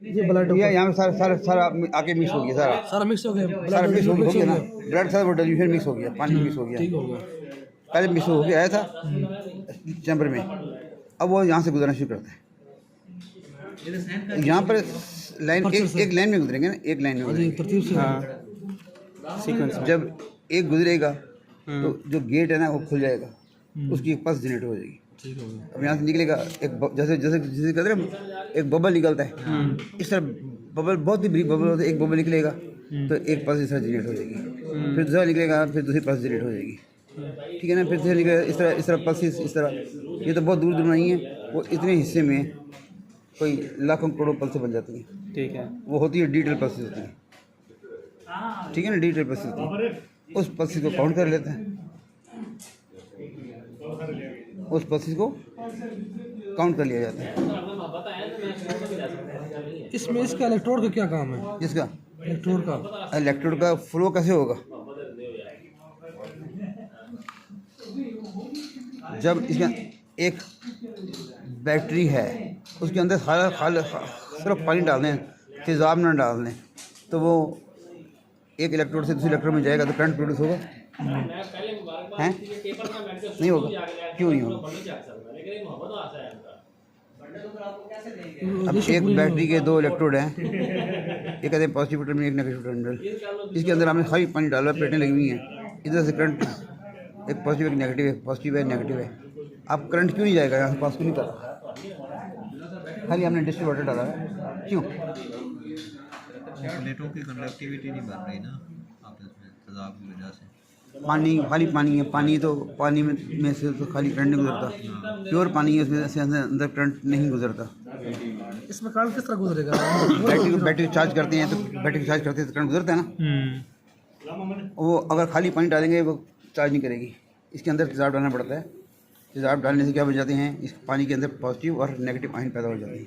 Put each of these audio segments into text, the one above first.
ये ब्लड ये यहाँ पे सारा सारा सारा आके मिक्स हो गया, सारा सारा मिक्स हो गया, सारा मिक्स हो गया ना, गया। ब्लड सारा वो डिल्यूशन मिक्स हो गया, पानी मिक्स हो गया। ठीक हो गया। पहले मिक्स हो गया आया था चैम्बर में, अब वो यहाँ से गुजरना शुरू करता है। यहाँ पर लाइन एक लाइन में गुजरेंगे ना, एक लाइन में गुजरेंगे। तरतीब से सीक्वेंस जब एक गुजरेगा तो जो गेट है ना वो खुल जाएगा, उसकी एक पल्स जनरेट हो जाएगी। ठीक हो गया। अब यहाँ से निकलेगा एक जैसे जैसे जैसे कहते हैं एक बबल निकलता है, इस तरह बबल बहुत ही ब्रीफ बबल होता है, एक बबल निकलेगा तो एक पल्स इस तरह जनरेट हो जाएगी, फिर दूसरा निकलेगा, फिर दूसरी पल्स जनरेट हो जाएगी। ठीक है ना, फिर दूसरा निकलेगा, इस तरह पल्स इस तरह। ये तो बहुत दूर दूर नहीं है, वो इतने हिस्से में कोई लाखों करोड़ों पल्सें बन जाती हैं। ठीक है। वो होती है डिजिटल पल्सेस होती हैं, ठीक है ना, डिजिटल पल्सेस होती हैं। उस पल्सेस को काउंट कर लेते हैं, उस पल्सेस को काउंट कर लिया जाता है। इसमें इसका इलेक्ट्रोड का क्या काम है? जिसका इलेक्ट्रोड का फ्लो कैसे होगा, जब इसका एक बैटरी है उसके अंदर सिर्फ पानी डाल दें, तेज़ाब ना डाल दें, तो वो एक इलेक्ट्रोड से दूसरे इलेक्ट्रोड में जाएगा तो करंट प्रोड्यूस होगा, हैं? नहीं होगा। क्यों नहीं होगा? अब एक बैटरी के दो इलेक्ट्रोड हैं, एक कहते हैं पॉजिटिव टर्मिनल, एक नेगेटिव टर्मिनल। इसके अंदर हमने खाली पानी डाला, प्लेटें लगी हुई हैं, इधर से करंट एक पॉजिटिव एक नेगेटिव है, पॉजिटिव है नेगेटिव है। अब करंट क्यों नहीं जाएगा यहाँ से, पास क्यों नहीं कर रहा? खाली हमने डिस्टिल वाटर डाला है, क्यों? प्लेटों की कंडक्टिविटी नहीं बन रही ना आपस में तेजाब की वजह से। पानी खाली पानी है, पानी तो पानी में से तो खाली करंट नहीं गुजरता, प्योर पानी है, उसमें से अंदर करंट नहीं गुजरता। इसमें करंट किस तरह गुजरेगा? बैटरी चार्ज करते हैं तो बैटरी चार्ज करते हैं तो करंट गुजरता है ना। वो अगर खाली पानी डालेंगे वो चार्ज नहीं करेगी, इसके अंदर तेज़ाब डालना पड़ता है। तेज़ाब डालने से क्या बन जाते हैं, इस पानी के अंदर पॉजिटिव और नेगेटिव आयन पैदा हो जाते हैं।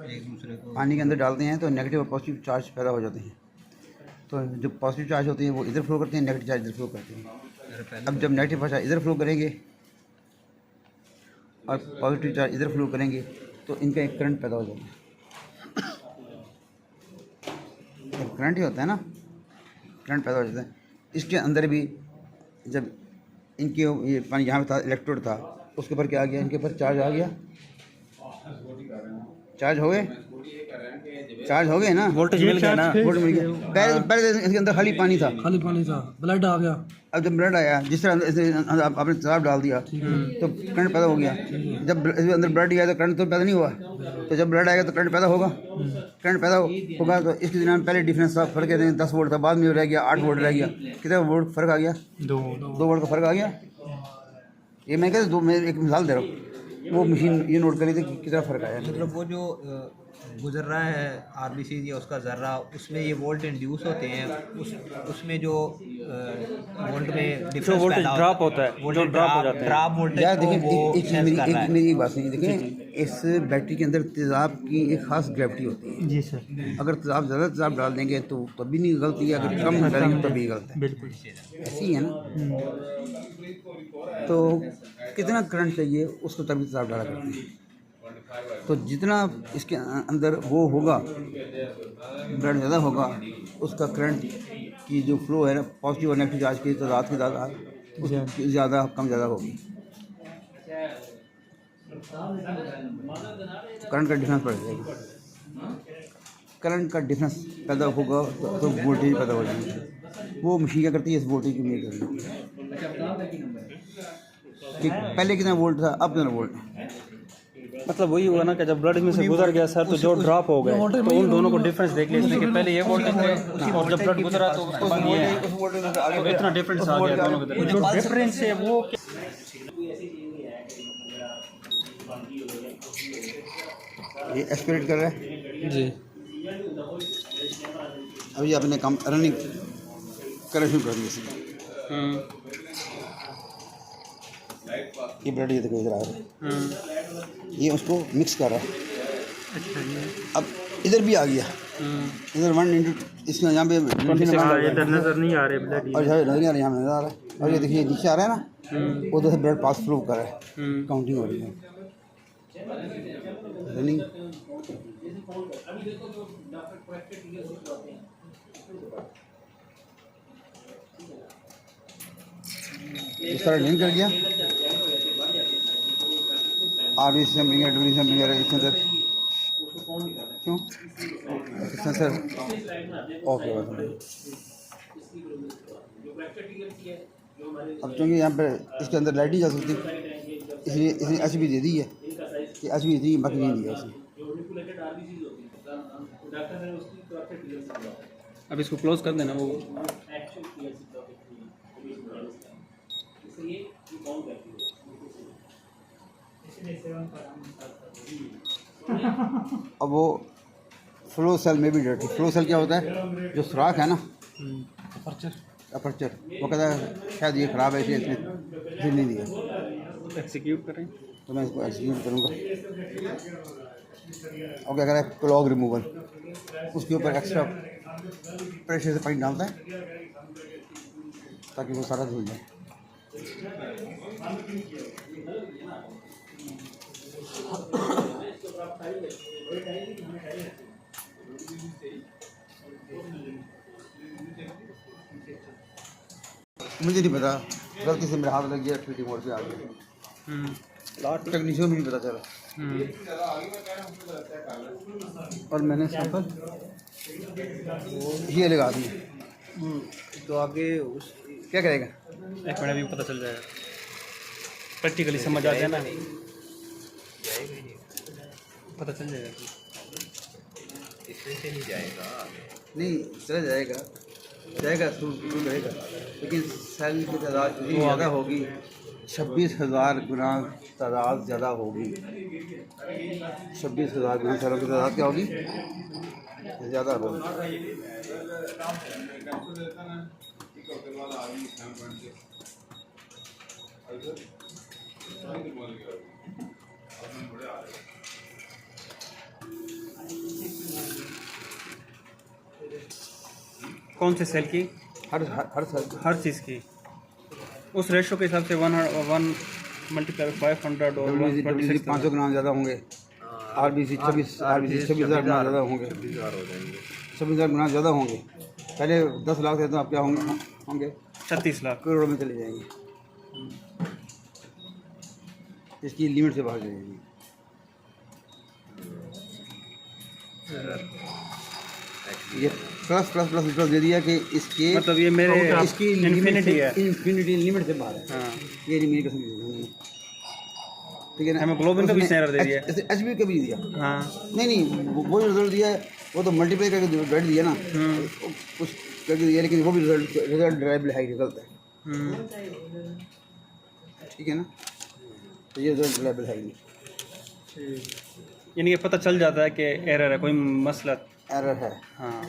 एक दूसरे को पानी के अंदर डालते हैं तो नेगेटिव और पॉजिटिव चार्ज पैदा हो जाते हैं। तो जो पॉजिटिव चार्ज होते हैं वो इधर फ्लो करते हैं, नेगेटिव चार्ज इधर फ्लो करते हैं। अब जब नेगेटिव चार्ज इधर फ्लो करेंगे और पॉजिटिव चार्ज इधर फ्लो करेंगे तो इनका एक करंट पैदा हो जाता है। करंट ही होता है ना, करंट पैदा हो जाता है। इसके अंदर भी जब इनके ये पानी यहाँ पे था, इलेक्ट्रोड था, उसके ऊपर क्या आ गया, इनके ऊपर चार्ज आ गया, चार्ज हो गए, चार्ज हो गए ना, वोल्टेज मिल गया ना। वोल्टेज मिल गया। पहले इसके अंदर खाली पानी था, ब्लड आ गया। अब जब ब्लड आया, जिस तरह आपने तेज़ाब डाल दिया तो करंट पैदा हो गया। जब इसके अंदर ब्लड गया तो करंट तो पैदा नहीं हुआ, तो जब ब्लड आएगा तो करंट पैदा होगा, करंट पैदा होगा। तो इसके दिन पहले डिफरेंस था, फर्क है 10 वोल्ट था, बाद में रह गया 8 वोल्ट रह गया। कितना वोल्ट फर्क आ गया? 2 वोल्ट का फर्क आ गया। ये मैं कहता हूँ, मैं एक मिसाल दे रहा हूँ, वो मशीन ये नोट करी थी कितना फ़र्क आया। मतलब वो जो गुजर रहा है आरबीसी या उसका ज़र्रा, उसमें ये वोल्ट इंड्यूस होते हैं, उसमें जो वोल्ट में डिफरेंस वोल्टेज ड्रॉप होता है, जो ड्रॉप हो जाता है, ड्रॉप वोल्टेज यार को देखिए, वो सेंस कर रहा है। मेरी एक बात सुनिए, देखिए इस बैटरी के अंदर तेज़ाब की एक ख़ास ग्रेविटी होती है। जी सर। अगर तेज़ाब ज़्यादा तेज़ाब डाल देंगे तो तभी नहीं गलती है, अगर कम डालेंगे तभी गलत है। बिल्कुल ऐसी है ना। तो कितना करंट चाहिए उसको तभी तेज़ाब डाला करते हैं। तो जितना इसके अंदर वो होगा, ब्लड ज़्यादा होगा, उसका करंट की जो फ्लो है ना, पॉजिटिव और नेगेटिव चार्ज की तादाद की तादाद ज़्यादा कम ज़्यादा होगी, करंट का डिफरेंस पड़ जाएगा। करंट का डिफरेंस पैदा होगा तो वोल्टेज पैदा हो जाएगी। वो मशीन क्या करती है, इस वोल्टेज की मेजर करती है कि पहले कितना वोल्ट था, अब कितना वोल्ट है। मतलब वही हुआ ना कि जब ब्लड में से गुजर गया सर, तो जो ड्रॉप हो गए तो उन दोनों को डिफरेंस देख लिया इसने कि पहले ये वोल्टेज थे और जब ब्लड गुजरा तो उसके बाद ये है। तो इतना डिफरेंस आ गया दोनों के दरमियान। जो डिफरेंस है वो ये एक्सपीरेट कर रहा है जी। अभी अपने काम रनिंग करना शुरू कर दिया। ये ब्लड ये देखो इधर आ रहा है, ये उसको मिक्स कर रहा है। अब इधर भी आ गया, इधर 1 इंटू इसमें यहाँ पे इधर नजर नहीं आ रहे ब्लड, और नजर नहीं आ रहा, यहाँ नजर आ रहा है। और ये देखिए नीचे आ रहा है ना, वो तो ब्लड पास फ्लो कर रहा है, काउंटिंग हो रही है रनिंग। इस तरह लिंक कर दिया आरबी सैम्पलिंग है डब्ल्यू सैम्पलिंग है इसके अंदर क्यों सेंसर ओके अब क्योंकि यहाँ पे इसके अंदर लाइट ही जा सकती इसलिए इसने एच बी दे दी है कि एच बी दी बाकी नहीं दिया इसने। अब इसको क्लोज कर देना वो अब वो फ्लो सेल में भी डर्टी फ्लो सेल क्या होता है जो सुराख है ना अपर्चर वो कहता है शायद ये ख़राब है इसलिए इसने नहीं दिया एक्सिक्यूट करें तो मैं इसको एक्सक्यूट करूँगा और क्या करें क्लॉग रिमूवल उसके ऊपर एक्स्ट्रा प्रेशर से पानी डालता है ताकि वो सारा धुल जाए। मुझे नहीं पता गलती से मेरा हाथ लग गया ट्रीटी मोड पे आ गया टेक्नीशियन भी नहीं पता चला और मैंने सैंपल ये लगा दिए तो आगे उस क्या करेगा एक मिनट भी पता चल जाएगा प्रैक्टिकली समझ आ जाए ना पता चल जाएगा इसमें से नहीं जाएगा नहीं चला जाएगा जाएगा तो रहेगा लेकिन सेल की तादाद इतनी ज़्यादा होगी 26,000 गुना तादाद ज़्यादा होगी 26,000 गुना सेलों की तादाद क्या होगी ज़्यादा होगी। कौन से सेल की हर चीज़ की उस रेशो के हिसाब से 1 मल्टीप्लाई 500 और 126 500 ग्राम ज़्यादा होंगे आरबीसी 26,000 गुना ज़्यादा होंगे 26,000 गुना ज़्यादा होंगे पहले 10 लाख थे तो आप क्या होंगे 36 लाख करोड़ में चले जाएंगे इसकी लिमिट से बाहर जाएंगे। ये प्लस प्लस प्लस प्लस दे दिया कि इसके मतलब ये मेरे इसकी इन्फिनिटी है इन्फिनिटी लिमिट से बाहर है। हाँ ये नहीं मेरी कसम ठीक है ना हेमोग्लोबिन का भी स्नैपर दे दिया एच बी का भी दिया हाँ नहीं वो जो रिजल्ट दिया है वो तो मल्टीप्लाई करके बैठ दिया ना कुछ करके दिया लेकिन वो भी रिजल्ट ड्राइबल हाई रिजल्ट है ठीक है ना तो ये रिजल्ट ड्राइबल हाई नहीं यानी कि पता चल जाता है कि एरर है कोई मसला एरर है हाँ